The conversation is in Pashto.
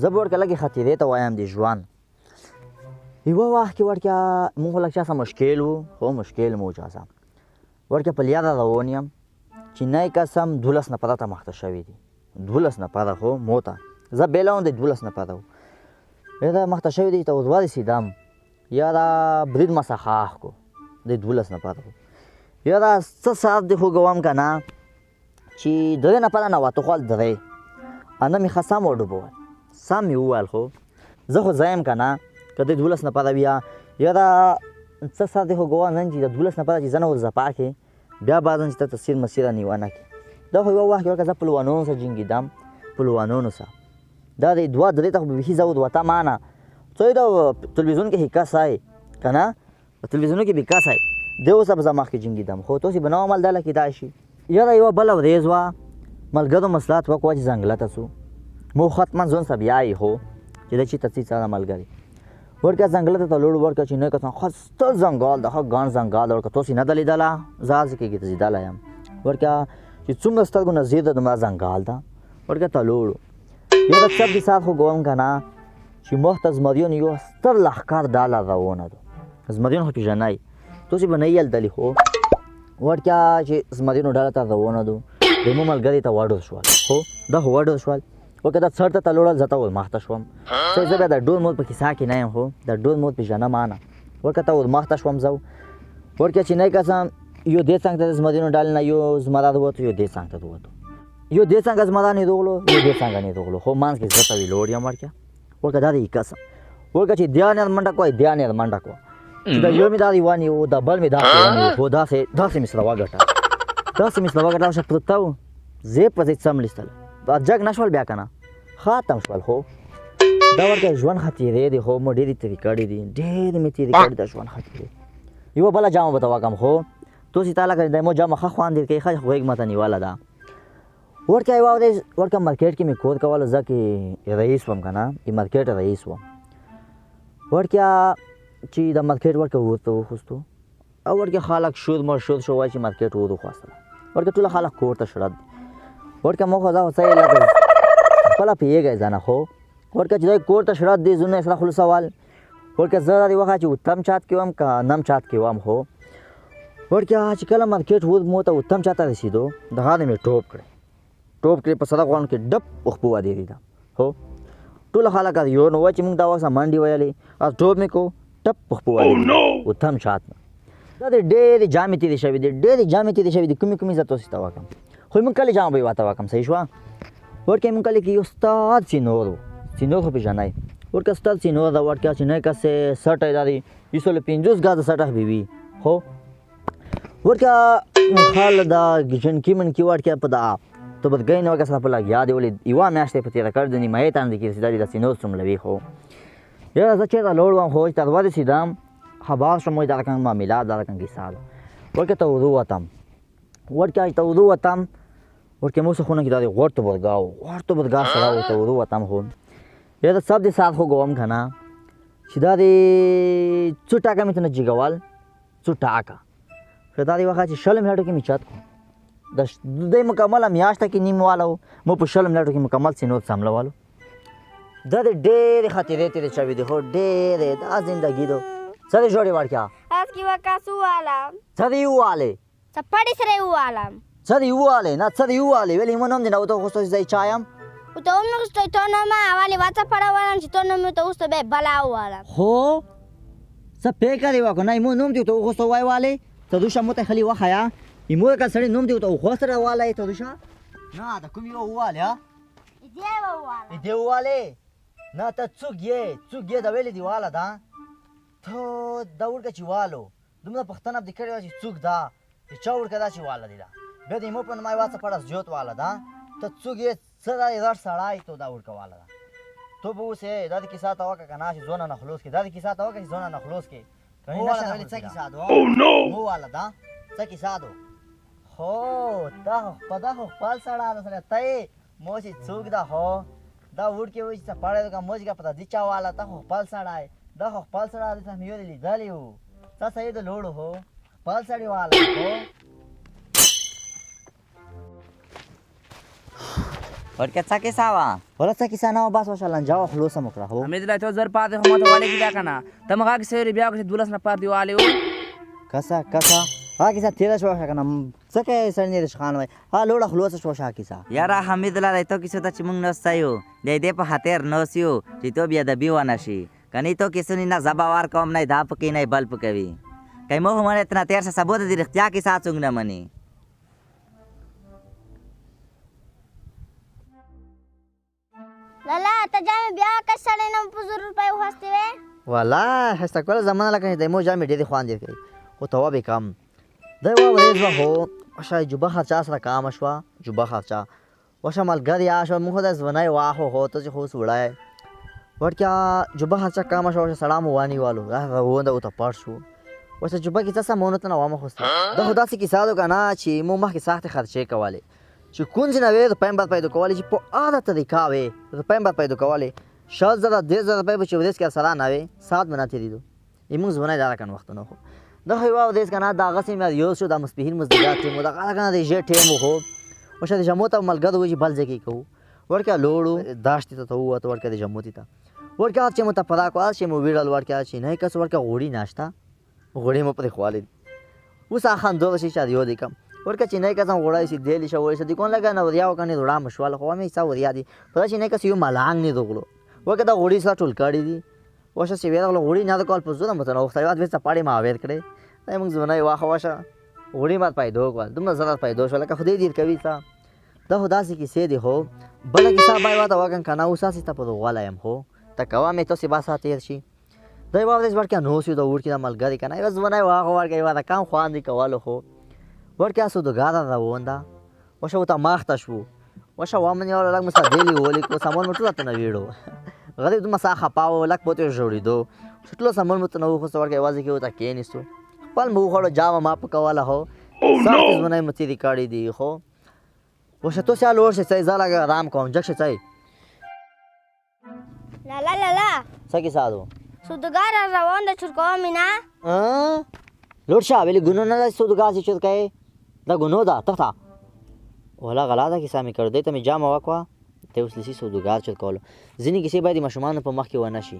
زه به ورکه لږې خطیرې ته وایم د ژوند یوه وخت کې ورکه مونږ خو لږ چا سره مشکل وو خو مشکل مو چا سره ورکه په لیاده روان یم چې نه قسم 12 نفره ته مخته شوي دي 12 نفره خو مو ته زه بیله وم د 12 نفره وو یاده مخته شوي دي ته اوس ورسېدم یاره برید ما څخه خاښ کو د 12 نفره وو یاره څه ساعت دی خو ګوم که نه چې 3 نفره نه واته خوال 3 انا مې ښه سم وډوبول سم مې وویل خو زه خو ځه یم که نه که د 12 نفره بیا یاره څه ساعت دی خو ګوه نن چې د 12 نفره چې زه نه ورځپا کې بیا بعضاً چې ته تصویر مسیره نیونه کې دا خو یوه وخت کې ورکه زه پلوانونو سره جنګېدم پلوانونو سره دا د 2-3 ته خو بیخي زه ودوته مانه څه د تلویزیون کې حکا سای که نه په تلویزیونو کې بیکا سای دی اوس به زه مخکې جنګېدم خو تاسې به نه عمل ډله کېدای شي یاره یوه بله ورځ وه ملګرو مصلحت وکړه چې ځنګله ته ځو مو حتما ځون سره بیایي خو چې د چېرته ځي سره ملګري ورکه ځنګله ته تلوړو ورکه چې نه کسان ښه ستر ځنګل ده ښه ګڼ ځنګل ده ورکه تاسې نه ده لیدله زه هسې کېږي ته لیدلی یم ورکه چې څومره سترګو نه زیر ده دومره ځنګل ده ورکه تلوړو یاره څپ د ساعت خو ګوم که نه چې مخته زمریانو یو ستر لښکر ډله روانه ده زمریان خو پېژنئ تاسې به نه یې لیدلي خو ورکه چې زمریانو ډله ته روانه ده زمو ملګري ته وډر شول خو دا خو وډر شول ورکه دا څړ ته تلوړل زه ته ور مخته شوم چې زه بیا د ډور مود په کیسه کې نه یم خو د ډور مود پېژنم مانه ورکه ته ور مخته شوم زه ورکه چې نه قسم یو دې څنګ ته د زمریانو ډلې نه یو زمری ووتو یو دې څنګ ته ووتو یو دې څنګه زمری نه دوغلو یو دې څنګه نه دوغلو خو منځ کې زه ته ویلوړ یم ورکه دا دې قسم ورکه چې دیا نه منډه کوی دیا نه منډه کو چې دا یو مې دا ونیو دا بل مې داسې ونیو خو داسې مې سره وګټه داسې مې سره وګټه شه پروته و زه په ځای څملېستل دا جګ نه شول بیا که نه ختم شول خو دا ورته ژوند ښه تېرې دي خو مو ډېرې تېرې کړې دي ډېرې مې تېرې کړې ده ژوند ښه تېرې یوه بله جامه به ته وکړم خو تاسې تا لکه د مو جامه ښه خوند در کوي ښه غوږ ماته نیوله ده ورکه یوه ورځ ورکه مارکېټ کې مې کور کولو زه کې رئیس وم که نه د مارکېټ رئیس وم ورکه چې د مارکېټ ورکه ورته وخوستو او ورکه خلک شور مشور شو وایي چې مارکېټ ور وخواستله ورکه ټوله خلک کور ته شړد ورکه مو خو زه څه یې لکه خپله پوهېږئ زه نه خو ورکه چې دی کور ته شړد دی زړونه یې سره خلاصول ورکه زه دا دې وخت چې اتم چات کې وم که نم چات کې وم خو ورکه چې کله مارکېټ ور مو ته اتم چات ته رسېدو دغه دې مې ټوپ کړې په سړک غونډ کې ډب وخپو ودرېده هو ټول خلک یو نو وایي چې موږ دا وخت منډې ویلې او ټوپ مې کو ټپ وخپو ودرېده اتم چات نه دا د ډېرې جامې تېرې شوي دي کومې زه تاسې ته وکړم خو موږ کله جامه به یې ورته وکړم صحیح شوه ورکه موږ کله کې یو ستر سینور و سینور خو پېژنئ ورکه ستر سینور ده ورکه چې نه کسې سټه یې دا دی 250 ګازه سټه به وي خو ورکه خال دا جنکي منکي ورکه په دا تو بدګۍ نه وکړه سره په لګیا دی ولې یوه میاشت یې په تېره کړې د نیمایي تاندې کې رسېدلې د سینور څوملوي خو یاره زه چېرته لوړ وم خو چې تر ورسېدم خبر شوم وایي دا رقم معاملات دا رقم کیسه ده ورکه ته ورووتم ورکه چې ته ورووتم ورکه موږ څه خونه کې دا دی غوړ توبرګا سره ورته ورووتم خو یاره سب دې سات خو ګوم که نه چې دا دی څو ټاکه مې ته نه جګول څو ټاکه خو دا دی وخت چې شل منټو کې مې چت کړو د دی مکمله میاشته کې نیم واله و مو په شل منټو کې مکمل سینور څملولو دا د ډېرې خاطرې تېرې شوي دي خو ډېرې دا زندګي ده څه دې جوړې وړکیا اسکی وکاس ووالم څه دې ووالې چپاړې سره یې ووالم څه دې ووالې نه څه دې ووالې ویلې مو نوم دې نه ورته وخوستو چې زه یې چا یم ورته ومنغوستو تو نومه اولې وڅپړه ووالم چې تو نوم مې ورته وغوستو بیا یې بلا ووالم هو څه پېکه دې وکړو نه یې مو نوم دې ورته وخوستو وای والې ته دوشه مو ته خلي وښیه یمو که سړی نوم دې ورته وخوسته راوالی ته دوشه نه د کوم یوه ووالې دې یې ووالم دې ووالې نه ته څوک یې د ویلې دې واله ده ته دا ورکه چې والو دومره پوښتنه به دې کړې وه چې څوک ده چې چا ورکه دا چې واله دی ده بیا د یمو په نوم یې وڅپړه زیوت واله ده ته څوک یې څه دا رټ سړی تو دا ورکه واله ده تو به اوس یې دا د کیسه ته وکړه که نه چې ځونه نه خلاص کړې دا د کیسه ته وکړه چې ځونه نه خلاص کړې څه کیسه ده مو واله ده څه کیسه ده خو دا خو دا خو خپل سړی ده سړی ته یې مو چې څوک ده خو دا وړکې وایي چې څپړی ده که موج که پته دې چا واله ته خو خپل سړی دا خو خپل سړی دلته مې یو لیدلی و تا صحیح د لوړو هو خپل سړی واله هو ورکه څه کیسه وه ولا څه کیسه نه وه بس وشه لنجاوه خلوصه مو کړه هو حمید الله ته زر پاتې خو ماته والي کېده که نه ته مغه کیسه ویلې بیا چې 12 نفر دې والي وو کسه هغه کیسه تېره شوه شه که نه څه کوې سړی نه رشخان وایي هغه لوړه خلوصه شوه شه کیسه یاره حمید الله دی تو کیسو ته چې موږ نسته یو دی دې په خاطر نوس یو چې تو بېادبي ونه شي کنی تو کیسو نه زبا وار کوم نه دا پکې نه بل پکوي کای مو هم اتنا تیر سے ثبوت دی رختیا کے ساتھ څنګه منی لالا ته جامې بیا که سړی نه په 100 روپۍ وخوستې وې والله هسته کوله زمانه لکه د مو جامې ډېرې خواندې کوي خو ته به کم دی واورېد به هو وشه جوبه خرچا سره کامه شوه جوبه خرچا وشه ملګري شوه موږ خو د ځوانۍ واخو خو ته چې خو اوس وړی ورکیا جوبه خرچا کامه شوه وشه سړی مو وانیوالو روونده ورته پټ شو وشه جوبه کې څه سمونه ته نه وامه خوسته دا خو داسې کیسه ده که نه چې مو مخکې سختې خرچې کولې چې کونځ نه وې روپۍ به پیدا کولې چې په عاده طریقه وې روپۍ به پیدا کولې 10,000 10,000 روپۍ به چې ورځ کې سره نه وې ساعت به نه تېرېدو زموږ ځوانۍ دا رقم وختونه خو دا خو یوه ورځ که نه دغسې مې یو شو دا ماسپښین مازدیګر ټیم و دغه که نه د ژېړ ټیم و خو وشه د جمو ته ملګرو وایي چې بل ځای کې کوو ورکیا لوړو داشتې ته ووتو ورکیا د جمو ته ورکیا چې مو ته پدا کړه چې مو ویړل ورکیا چې نه کس ورکیا غوړي ناشته غوړي مو پرې خوالې اوس هغه خندو شي چې یو دی کم ورکه چې نه کسم غوړای شي دیلی شو وایي چې کوم لګا نه وریا وکنه دوړه مشواله خو مې څا وریا دي پدا چې نه کس یو ملانګ نه دوغلو ورکه دا غوړي سره ټول کړی دي وشه چې ویل غوړي نه د کال په زوره مته نو وختي واد وسه پاړې ما وېر کړې دا موږ ځونه واخه واشه غوړي مات پیدا کول دومره زړه پیدا شو لکه خدای دې کوي تا دا خدا سي کې سي دي هو بل کې صاحب وای واته وکن کنه اوساسي ته په غوالایم هو تا کوا مې ته سی باسه تیر شي دا یو ورځ ورکه نو سي دا ور کې د ملګری کنه یو ځونه واخه ورکه یو دا کام خوان دي کولو هو ورکه سو د غاده دا وندا وشه وته ماخته شو وشه وامن یو لګ مسا دیلی ولي کو سامان مټو ته نه ویړو غریب د مسا خپاو لک پته جوړې دو شټلو سامان مت نو خو ورکه واځي کې وته کې نيسو خپل مو خړو جام ما پکواله هو سات ځونه متي دي کاړي دي خو وشه تو سال ور شي زالا آرام کوم جک شي لالا سکی سادو سودګار روان د چرکو مینا لوړ شه ویلي ګونو نه سودګار چې چرکای دا ګونو دا تخته ولا غلاده کې سامي کړ دې ته می جام واکوا ته اوس لسی سودګار چرکولو ځینې کیسې باید مشمان په مخ کې ونه شي